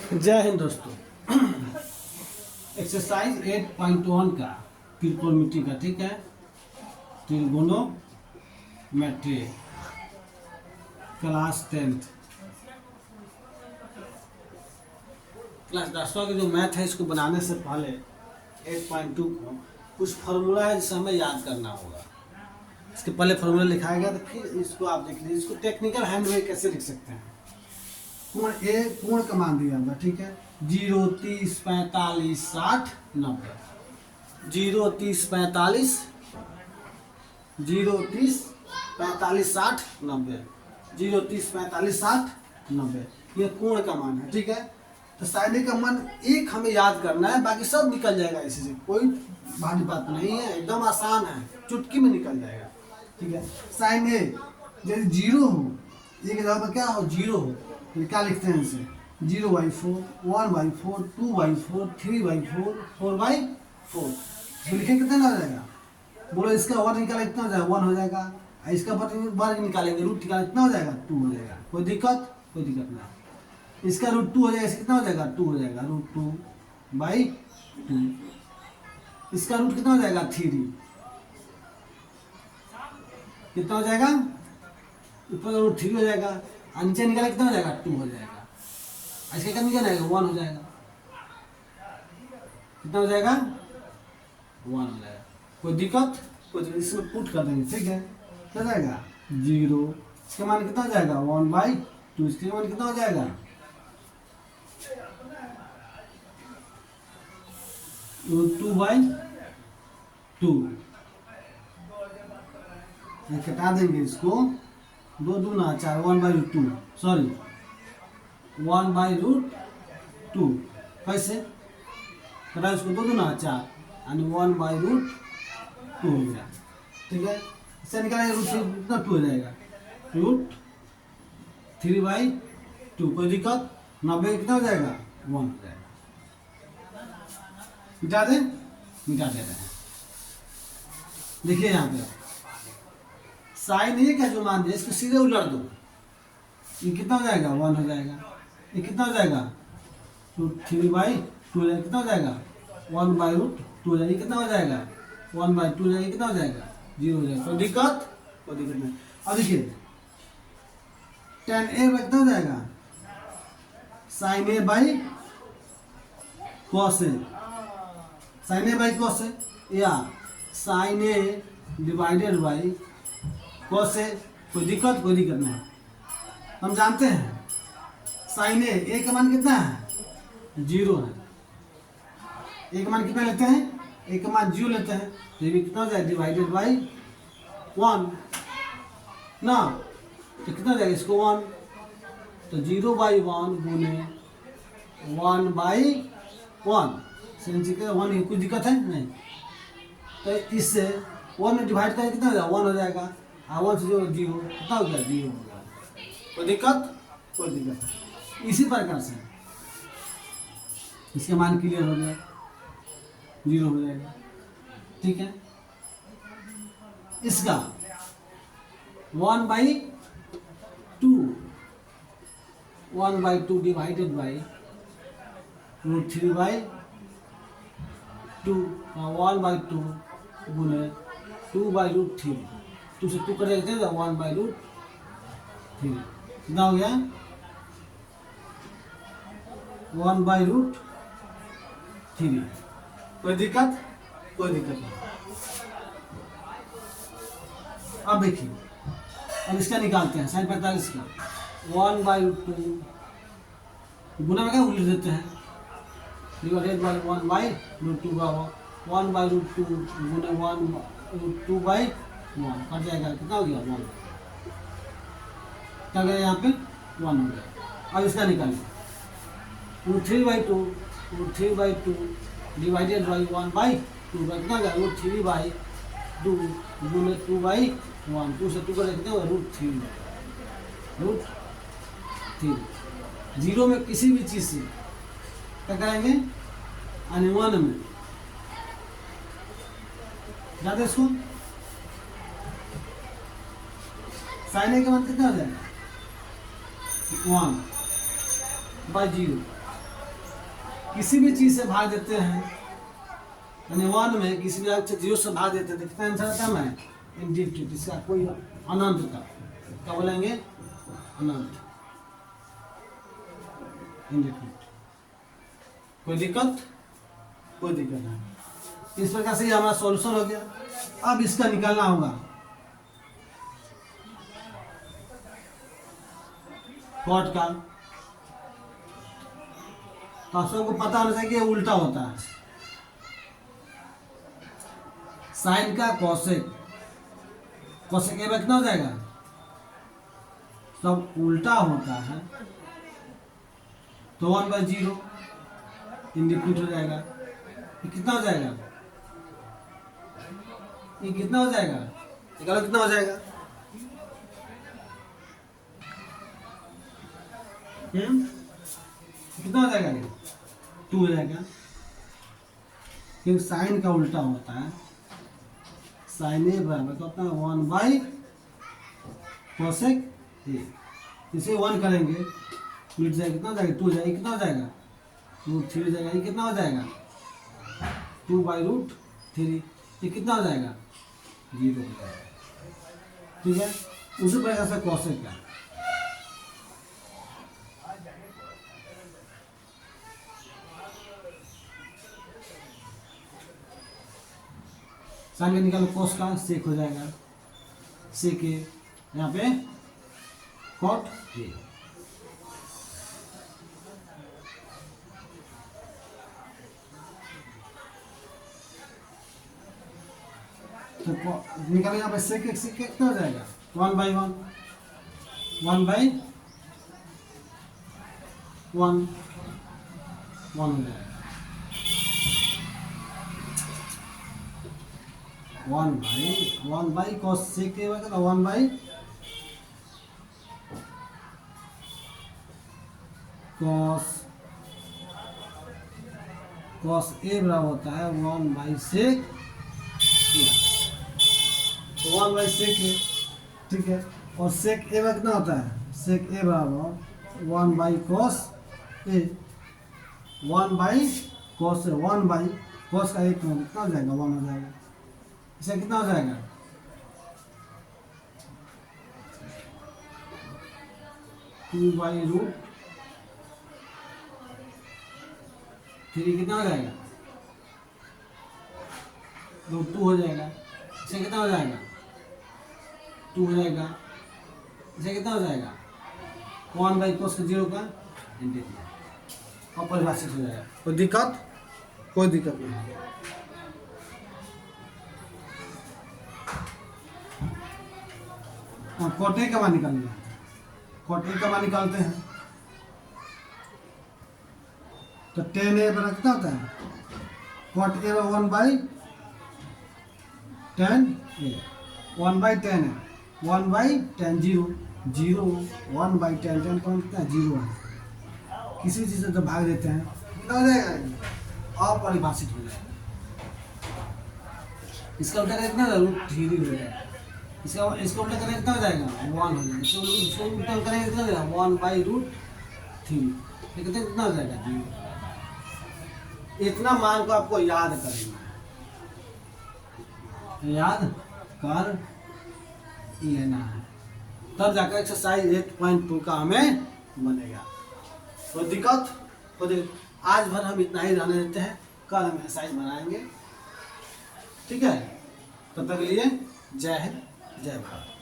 जय हिंद दोस्तों। एक्सरसाइज 8.1 का त्रिकोणमिति का, ठीक है, त्रिगोनोमेट्री क्लास 10th क्लास 10वां का जो मैथ है, इसको बनाने से पहले 8.2 को कुछ फार्मूला है जिसे हमें याद करना होगा। इसके पहले फार्मूला लिखाया गया, तो फिर इसको आप देख लीजिए। इसको टेक्निकल हैंड में कैसे लिख सकते हैं। कोण ए, कोण का मान दिया हुआ, ठीक है, 0, 30, 45, 60, 90। 0, 30, 45, 0, 30, 45, 60, 90। 0, 30, 45, 60, 90। ये कोण का मान है, ठीक है। तो साइन ए का मान एक हमें याद करना है, बाकी सब निकल जाएगा इसी से, कोई भारी बात नहीं है, एकदम आसान है, चुटकी में निकल जाएगा, ठीक है। साइन ए यदि 0 हो, ये के जगह पर क्या हो, 0 हो, तो क्या लिखते हैं इसे, 0/4, 1/4, 2/4, 3/4, 4/4। इसको लिखेंगे कितना हो जाएगा, बोलो। इसका वर्ग निकाले कितना हो जाएगा, 1 हो जाएगा। इसका वर्ग निकालेंगे, रूट निकाले कितना हो जाएगा, 2 हो जाएगा। कोई दिक्कत नहीं। इसका रूट 2 हो जाएगा, इसका कितना हो जाएगा, 2 हो जाएगा, रूट 2/2। इसका रूट कितना हो जाएगा, 3। कितना हो जाएगा, ऊपर का रूट 3 हो जाएगा, और नीचे निकाले कितना हो जाएगा, 2 हो जाएगा। इसका क्या निकल जाएगा, 1 हो जाएगा। कितना हो जाएगा, 1 हो जाएगा। कोई दिक्कत इसमें पुट कर देंगे, ठीक है। क्या जाएगा, 0। इसका मान कितना हो जाएगा, 1/2। इसका मान कितना हो जाएगा, 2/2। कटा देंगे इसको, 2 दूना 4, 1/2, सॉरी 1/2। कैसे कटा, इसको 2 दूना 4 यानी 1/2 हो गया, ठीक है। इससे निकालेंगे, रूट कितना 2 हो जाएगा, रूट 3/2। कोई दिक्कत, 90 कितना हो जाएगा, 1 हो जाएगा। मिटा दे रहे हैं। देखिए यहाँ पे साइन ए का जो मान दिया, इसको सीधे उलट दो। ये कितना हो जाएगा, 1 हो जाएगा। ये कितना हो जाएगा, रूट 3/2 हो जाएगा। कितना हो जाएगा, 1/2 हो जाएगा। कितना हो जाएगा, 1/2 हो जाएगा। कितना हो जाएगा, 0 हो जाएगा। कोई दिक्कत नहीं। अब देखिए tan ए कितना हो जाएगा, sin A by cos A. Sin A by cos A, या sin A divided by cos A. कोई दिक्कत नहीं। हम जानते हैं साइन ए का मान कितना है, 0 है। ए का मान कितना लेते हैं, ए का मान 0 लेते हैं, तो ये भी कितना हो जाएगा, डिवाइडेड बाई 1 ना। तो कितना हो जाएगा, इसको 1, तो 0/1 गुने 1/1। वन, कुछ दिक्कत है नहीं। तो इससे 1 में डिवाइड करें, कितना हो जाएगा, 1 हो जाएगा। 1 से 0 कितना हो गया, 0 हो गया। कोई दिक्कत नहीं। इसी प्रकार से इसका मान क्लियर हो गया, 0 हो जाएगा, ठीक है। इसका 1/2 डिवाइडेड बाई रूट 3/2, 1/2 गुने 2/√3। 2 से 2 कर देते हैं, 1/√3। कितना हो गया, 1/√3। कोई दिक्कत नहीं। अब देखिए, अब इसका निकालते हैं, sin 45 का 1/√2 गुना में क्या उल्ट देते हैं, डिवाइडेड बाई 1/√2 का 1/√2 गुना 1/2/1 कट जाएगा। कितना हो गया, 1। क्या गया यहाँ पे, 1 हो गया। अब इसका निकालिए, रूट 3/2 डिवाइडेड बाई 1/2 का कितना गया, रूट 3/2 गुना 2/1। 2 से 2 का कितना होगा, √3। 0 में किसी भी चीज़ से क्या करेंगे, यानी 1 में ज़्यादा इसको साइन ए का मान कितना हो जाएगा, 1/0। किसी भी चीज़ से भाग देते हैं, यानी 1 में किसी भी अंक से 0 से भाग देते हैं तो कितना आंसर आता है? इंडिफिनिट, इसका कोई अनंत का क्या बोलेंगे? अनंत, इंडिफिनिट। कोई दिक्कत? कोई दिक्कत नहीं। इस प्रकार से ये हमारा सॉल्यूशन हो गया। अब इसका निकालना होगा कॉट का। तो आप सबको पता होना चाहिए कि ये उल्टा होता है। साइन का कॉसेक, कॉसेक ए कितना हो जाएगा? सब उल्टा होता है तो 1/0 इंडिफिनिट हो जाएगा। ये कितना हो जाएगा? ये कितना हो जाएगा? निकालो कितना हो जाएगा? कितना हो जाएगा? ये 2 हो जाएगा, क्योंकि साइन का उल्टा होता है। साइन ए बराबर कितना? 1/cosec ए। इसे 1 करेंगे मिट जाएगा, कितना हो जाएगा? 2 हो जाएगा। कितना हो जाएगा? √3 हो जाएगा। ये कितना हो जाएगा? 2/√3। ये कितना हो जाएगा? 0 हो जाएगा। ठीक है, उसी प्रकार से कॉसेक का साइन का निकालो, कोस का सेक हो जाएगा, सेक ए, यहाँ पे कॉट ए। तो निकालो यहाँ पे सेक ए, सेक कितना हो जाएगा? 1/1, 1/1 1 हो जाएगा। 1/1 cos sec ए बराबर 1/cos ए बराबर होता है 1/sec ए, तो 1/sec ए। ठीक है, और sec ए में कितना होता है? sec ए बराबर 1/cos ए, 1/cos ए, 1/cos का 1 में कितना हो जाएगा? 1 हो जाएगा। इसे कितना हो जाएगा? 2/√3 कितना हो जाएगा? √2 हो जाएगा। इसे कितना हो जाएगा? 2 हो जाएगा। इसे कितना हो जाएगा? 1/cos का 0 का इंटीग्रल और परिभाषित हो जाएगा। कोई दिक्कत? कोई दिक्कत नहीं। कॉट ए का मान निकालना है। कॉट ए का मान निकालते हैं तो 10 ए बराबर कितना होता है? कॉट ए 1/10 ए, 1/10 है, 1/10 0 0 1/10 10 पॉइंट कितना? 0 है। किसी चीज़ से जब भाग देते हैं कितना हो जाएगा? अपरिभाषित हो जाएगा। इसका उल्टा कितना? √3 हो जाएगा। इसका उल्टा करें कितना हो जाएगा? 1 हो जाएगा। इसको उल्टा करें कितना हो जाएगा? 1/√3। ये कितना हो जाएगा? 0। इतना मान को आपको याद करना है, याद कर लेना है, तब जाकर एक्सरसाइज 8.2 का हमें बनेगा। कोई दिक्कत? आज भर हम इतना ही रहने देते हैं, कल हम एक्सरसाइज बनाएंगे। ठीक है, तब तक के लिए जय हिंद, जय भारत।